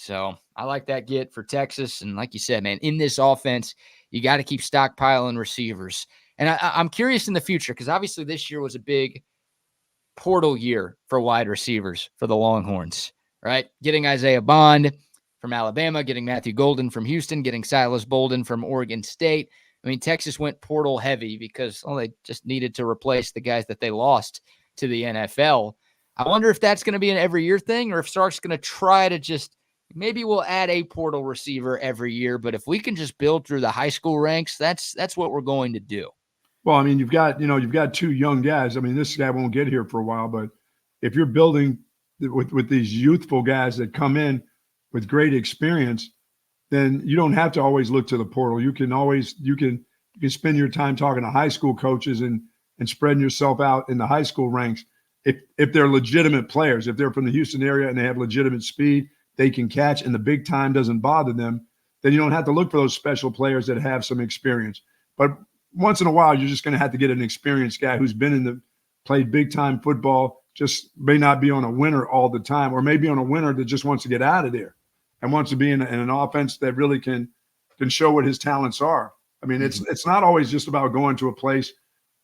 So I like that get for Texas. And like you said, man, in this offense, you got to keep stockpiling receivers. And I'm curious in the future, because obviously this year was a big portal year for wide receivers for the Longhorns, right? Getting Isaiah Bond from Alabama, getting Matthew Golden from Houston, getting Silas Bolden from Oregon State. I mean, Texas went portal heavy because they just needed to replace the guys that they lost to the NFL. I wonder if that's going to be an every year thing, or if Sark's going to try to just maybe we'll add a portal receiver every year. But if we can just build through the high school ranks, that's what we're going to do. Well, I mean, you've got two young guys. I mean, this guy won't get here for a while, but if you're building with these youthful guys that come in with great experience, then you don't have to always look to the portal. You can spend your time talking to high school coaches and spreading yourself out in the high school ranks. If they're legitimate players, if they're from the Houston area and they have legitimate speed, they can catch, and the big time doesn't bother them, then you don't have to look for those special players that have some experience. But once in a while, you're just going to have to get an experienced guy who's played big time football, just may not be on a winner all the time, or maybe on a winner that just wants to get out of there and wants to be in an offense that really can show what his talents are. I mean, it's not always just about going to a place,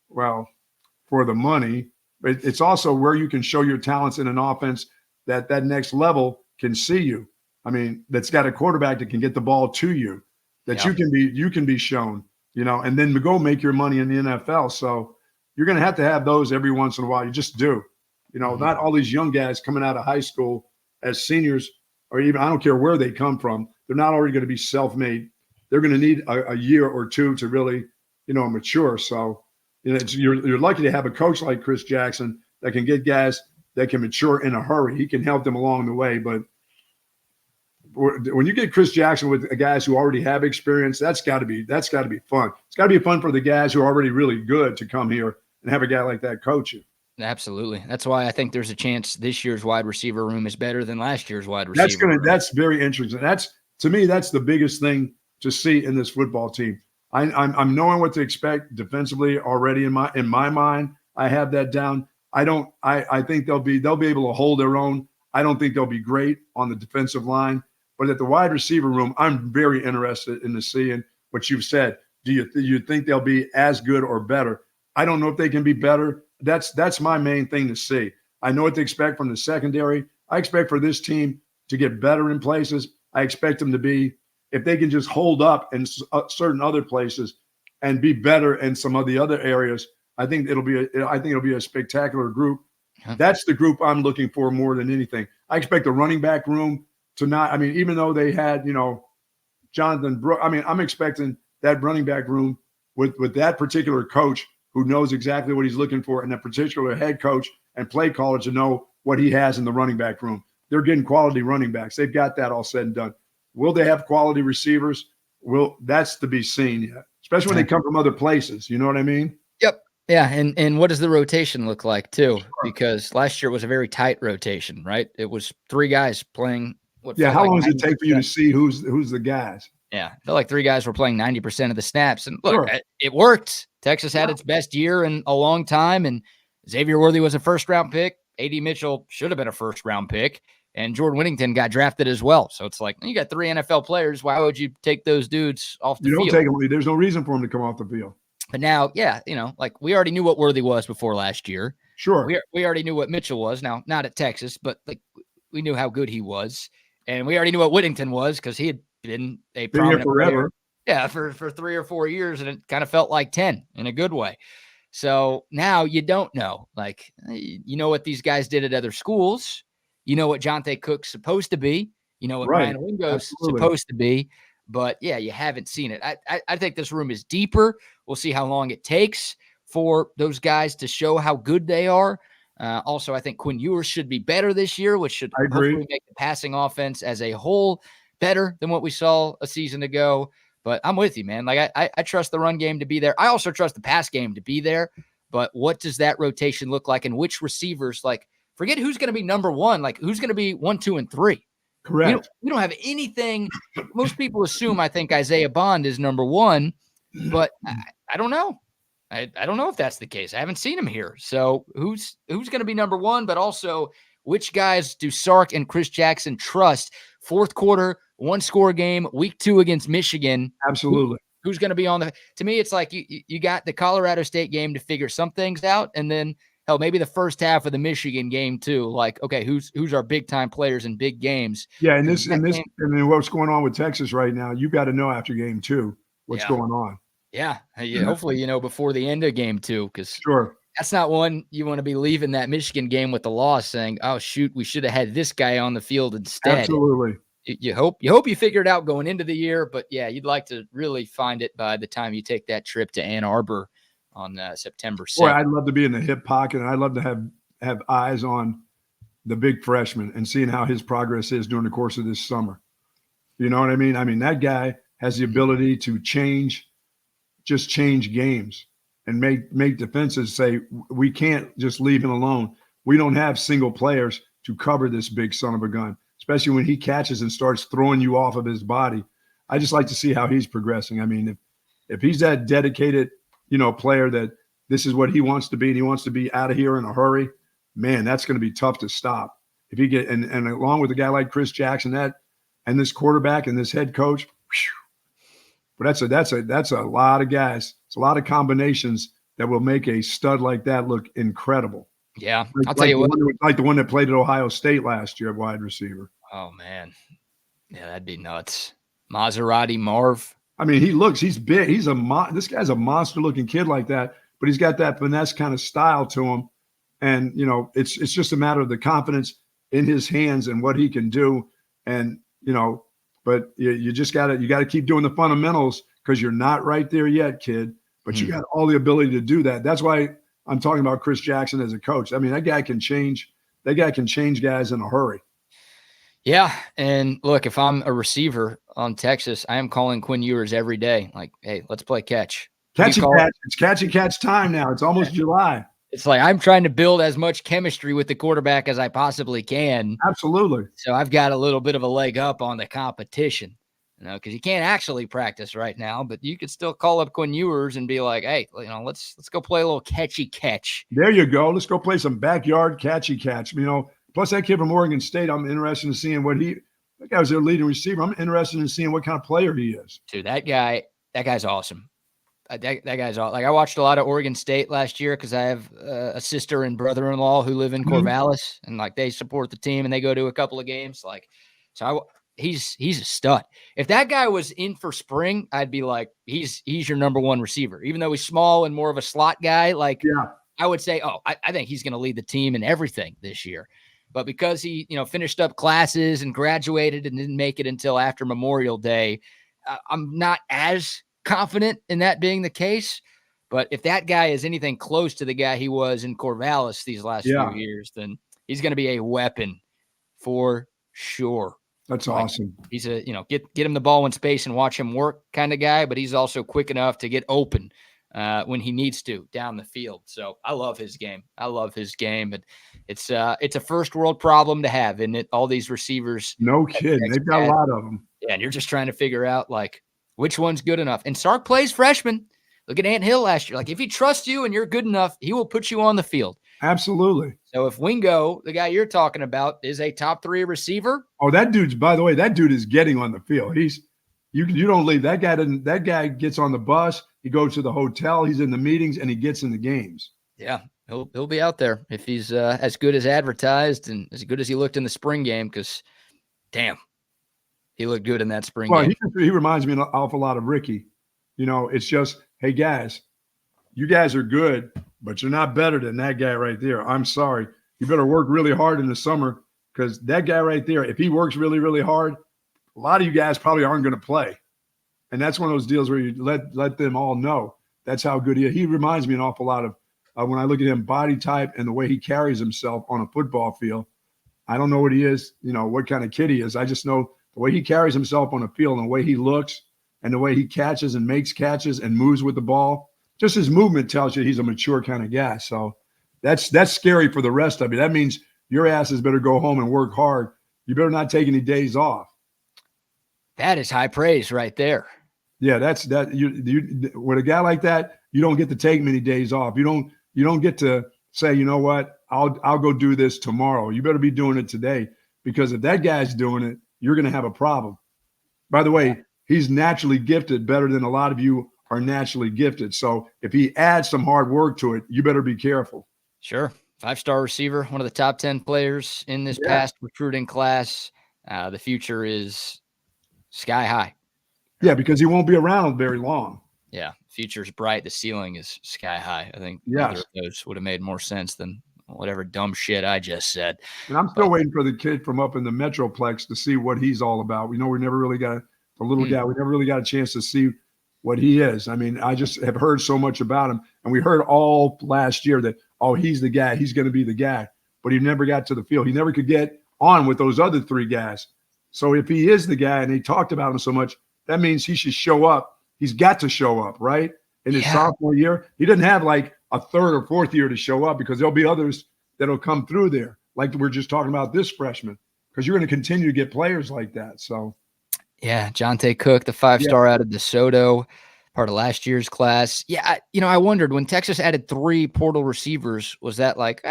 well, for the money, but it's also where you can show your talents in an offense that next level can see you. I mean, that's got a quarterback that can get the ball to you, that you can be shown, and then go make your money in the NFL. So you're going to have those every once in a while. You just do, not all these young guys coming out of high school as seniors, or even, I don't care where they come from. They're not already going to be self-made. They're going to need a year or two to really, mature. So, you're lucky to have a coach like Chris Jackson that can get guys that can mature in a hurry. He can help them along the way. But when you get Chris Jackson with guys who already have experience, that's got to be fun. It's got to be fun for the guys who are already really good to come here and have a guy like that coach you. Absolutely. That's why I think there's a chance this year's wide receiver room is better than last year's wide receiver. That's very interesting. To me, that's the biggest thing to see in this football team. I'm knowing what to expect defensively already in my mind. I have that down. I think they'll be able to hold their own. I don't think they'll be great on the defensive line, but at the wide receiver room, I'm very interested in seeing what you've said. Do you think they'll be as good or better? I don't know if they can be better. That's my main thing to see. I know what to expect from the secondary. I expect for this team to get better in places. I expect them to be, if they can just hold up in certain other places and be better in some of the other areas, I think it'll be a spectacular group. That's the group I'm looking for more than anything. I expect the running back room to not, I mean, even though they had, Jonathan Brooks, I mean, I'm expecting that running back room with that particular coach who knows exactly what he's looking for, and that particular head coach and play caller to know what he has in the running back room. They're getting quality running backs. They've got that all said and done. Will they have quality receivers? That's to be seen yet, especially when they come from other places. You know what I mean? Yep. Yeah. And what does the rotation look like too? Because last year was a very tight rotation, right? It was three guys playing. How long does it take for you to see who's the guys? Yeah. I felt like three guys were playing 90% of the snaps. And look, it worked. Texas had its best year in a long time. And Xavier Worthy was a first-round pick. A.D. Mitchell should have been a first-round pick. And Jordan Whittington got drafted as well. So it's like, you got three NFL players. Why would you take those dudes off the field? You don't take them. There's no reason for them to come off the field. But now, like we already knew what Worthy was before last year. Sure. We already knew what Mitchell was. Now, not at Texas, but like we knew how good he was. And we already knew what Whittington was because he had been a prominent forever. player. Yeah, for 3 or 4 years, and it kind of felt like 10 in a good way. So now you don't know. Like, you know what these guys did at other schools. You know what Jonte Cook's supposed to be. You know what Ryan Wingo's supposed to be. But, yeah, you haven't seen it. I think this room is deeper. We'll see how long it takes for those guys to show how good they are. Also, I think Quinn Ewers should be better this year, which should hopefully make the passing offense as a whole better than what we saw a season ago. But I'm with you, man. Like I trust the run game to be there. I also trust the pass game to be there. But what does that rotation look like? And which receivers, like, forget who's going to be number one, like who's going to be 1, 2, and 3. Correct. We don't have anything. Most people assume, I think, Isaiah Bond is number one, but I don't know. I don't know if that's the case. I haven't seen him here. So who's going to be number one, but also which guys do Sark and Chris Jackson trust fourth quarter, 1-score game, week 2 against Michigan. Absolutely. Who's going to be on the – to me, it's like you got the Colorado State game to figure some things out, and then, hell, maybe the first half of the Michigan game too. Like, okay, who's our big-time players in big games? Yeah, and what's going on with Texas right now, you got to know after game 2 what's going on. Yeah. Hopefully, before the end of game 2, because sure, that's not one you want to be leaving that Michigan game with the loss saying, oh, shoot, we should have had this guy on the field instead. Absolutely. You hope you figure it out going into the year, but yeah, you'd like to really find it by the time you take that trip to Ann Arbor on September 7th. Boy, I'd love to be in the hip pocket, and I'd love to have eyes on the big freshman and seeing how his progress is during the course of this summer. You know what I mean? I mean, that guy has the ability to change games and make defenses say, we can't just leave him alone. We don't have single players to cover this big son of a gun, especially when he catches and starts throwing you off of his body. I just like to see how he's progressing. I mean, if he's that dedicated, player that this is what he wants to be and he wants to be out of here in a hurry, man, that's going to be tough to stop. If he and along with a guy like Chris Jackson, and this quarterback and this head coach, whew, but that's a lot of guys. It's a lot of combinations that will make a stud like that look incredible. Yeah, I'll tell you what. Like the one that played at Ohio State last year at wide receiver. Oh, man. Yeah, that'd be nuts. Maserati Marv. I mean, he's big. This guy's a monster-looking kid like that, but he's got that finesse kind of style to him. And, it's just a matter of the confidence in his hands and what he can do. And, but you just got to keep doing the fundamentals because you're not right there yet, kid. But you got all the ability to do that. That's why I'm talking about Chris Jackson as a coach. I mean, that guy can change guys in a hurry. Yeah, and look, if I'm a receiver on Texas, I am calling Quinn Ewers every day. Like, hey, let's play catch. Catch and catch. It's catch and catch time now. It's almost July. It's like I'm trying to build as much chemistry with the quarterback as I possibly can. Absolutely. So I've got a little bit of a leg up on the competition, because you can't actually practice right now, but you could still call up Quinn Ewers and be like, hey, let's go play a little catchy catch. There you go. Let's go play some backyard catchy catch. Plus that kid from Oregon State, I'm interested in seeing that guy was their leading receiver. I'm interested in seeing what kind of player he is. Dude, that guy's awesome. That guy's awesome. Like, I watched a lot of Oregon State last year because I have a sister and brother-in-law who live in Corvallis, and like they support the team and they go to a couple of games. He's a stud. If that guy was in for spring, I'd be like, he's your number one receiver, even though he's small and more of a slot guy. Like, yeah. I would say, I think he's going to lead the team in everything this year. But because he, finished up classes and graduated and didn't make it until after Memorial Day, I'm not as confident in that being the case. But if that guy is anything close to the guy he was in Corvallis these last few years, then he's going to be a weapon for sure. That's awesome. He's a, get him the ball in space and watch him work kind of guy, but he's also quick enough to get open when he needs to down the field. So I love his game. But it's a first world problem to have, isn't it? All these receivers. No kidding. They've got a lot of them. Yeah, and you're just trying to figure out like which one's good enough. And Sark plays freshman. Look at Ant Hill last year. Like, if he trusts you and you're good enough, he will put you on the field. Absolutely. So if Wingo, the guy you're talking about, is a top 3 receiver. Oh, that dude's, by the way, that dude is getting on the field. You don't leave. That guy gets on the bus. He goes to the hotel. He's in the meetings and he gets in the games. Yeah. He'll be out there if he's as good as advertised and as good as he looked in the spring game, because damn, he looked good in that spring game. He reminds me an awful lot of Ricky. It's just, hey, guys, you guys are good, but you're not better than that guy right there. I'm sorry. You better work really hard in the summer, because that guy right there, if he works really, really hard, a lot of you guys probably aren't going to play. And that's one of those deals where you let them all know that's how good he is. He reminds me an awful lot of when I look at him, body type and the way he carries himself on a football field. I don't know what he is, what kind of kid he is. I just know the way he carries himself on the field and the way he looks and the way he catches and makes catches and moves with the ball. Just his movement tells you he's a mature kind of guy. So that's scary for the rest of you. That means your asses better go home and work hard. You better not take any days off. That is high praise right there. Yeah, you with a guy like that, you don't get to take many days off. You don't get to say, you know what, I'll go do this tomorrow. You better be doing it today, because if that guy's doing it, you're going to have a problem. By the way, he's naturally gifted better than a lot of you are naturally gifted. So if he adds some hard work to it, you better be careful. Sure. 5-star receiver, one of the top 10 players in this past recruiting class. The future is sky high. Yeah, because he won't be around very long. Yeah, future's bright. The ceiling is sky high. I think either of those would have made more sense than whatever dumb shit I just said. And I'm still waiting for the kid from up in the Metroplex to see what he's all about. We know we never really got the little guy. We never really got a chance to see what he is. I mean, I just have heard so much about him. And we heard all last year that, oh, he's the guy. He's going to be the guy. But he never got to the field. He never could get on with those other three guys. So if he is the guy and they talked about him so much, that means he should show up. He's got to show up, right? In his sophomore year, he didn't have like a third or fourth year to show up because there'll be others that'll come through there. Like we're just talking about this freshman, because you're going to continue to get players like that. So, yeah, Jonte Cook, the 5-star out of DeSoto, part of last year's class. Yeah, I wondered when Texas added 3 portal receivers, was that like,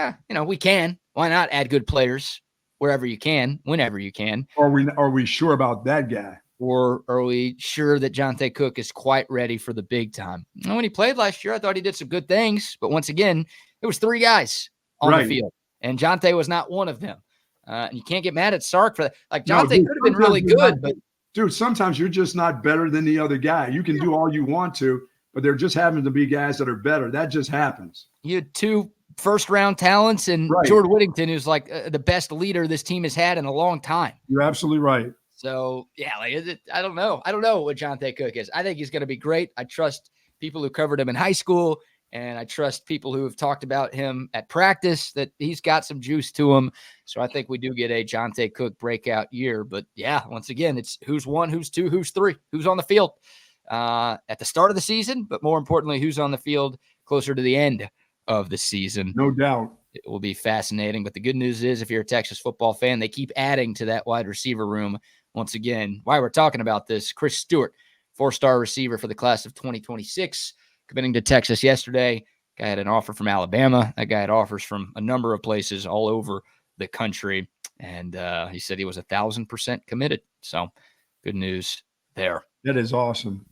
we can. Why not add good players wherever you can, whenever you can? Are we sure about that guy? Or are we sure that Jonte Cook is quite ready for the big time? And when he played last year, I thought he did some good things. But once again, it was 3 guys on the field, and Jonte was not one of them. And you can't get mad at Sark for that. Like, Jonte could have been really good, but dude, sometimes you're just not better than the other guy. You can do all you want to, but there just happen to be guys that are better. That just happens. You had 2 first-round talents, and Jordan Whittington, who's like the best leader this team has had in a long time. You're absolutely right. So, yeah, I don't know. I don't know what Jonte Cook is. I think he's going to be great. I trust people who covered him in high school, and I trust people who have talked about him at practice that he's got some juice to him. So I think we do get a Jonte Cook breakout year. But, yeah, once again, it's who's 1, who's 2, who's 3, who's on the field at the start of the season, but more importantly, who's on the field closer to the end of the season. No doubt. It will be fascinating. But the good news is if you're a Texas football fan, they keep adding to that wide receiver room. Once again, why we're talking about this, Chris Stewart, 4-star receiver for the class of 2026, committing to Texas yesterday. Guy had an offer from Alabama. That guy had offers from a number of places all over the country. And he said he was 1,000% committed. So good news there. That is awesome.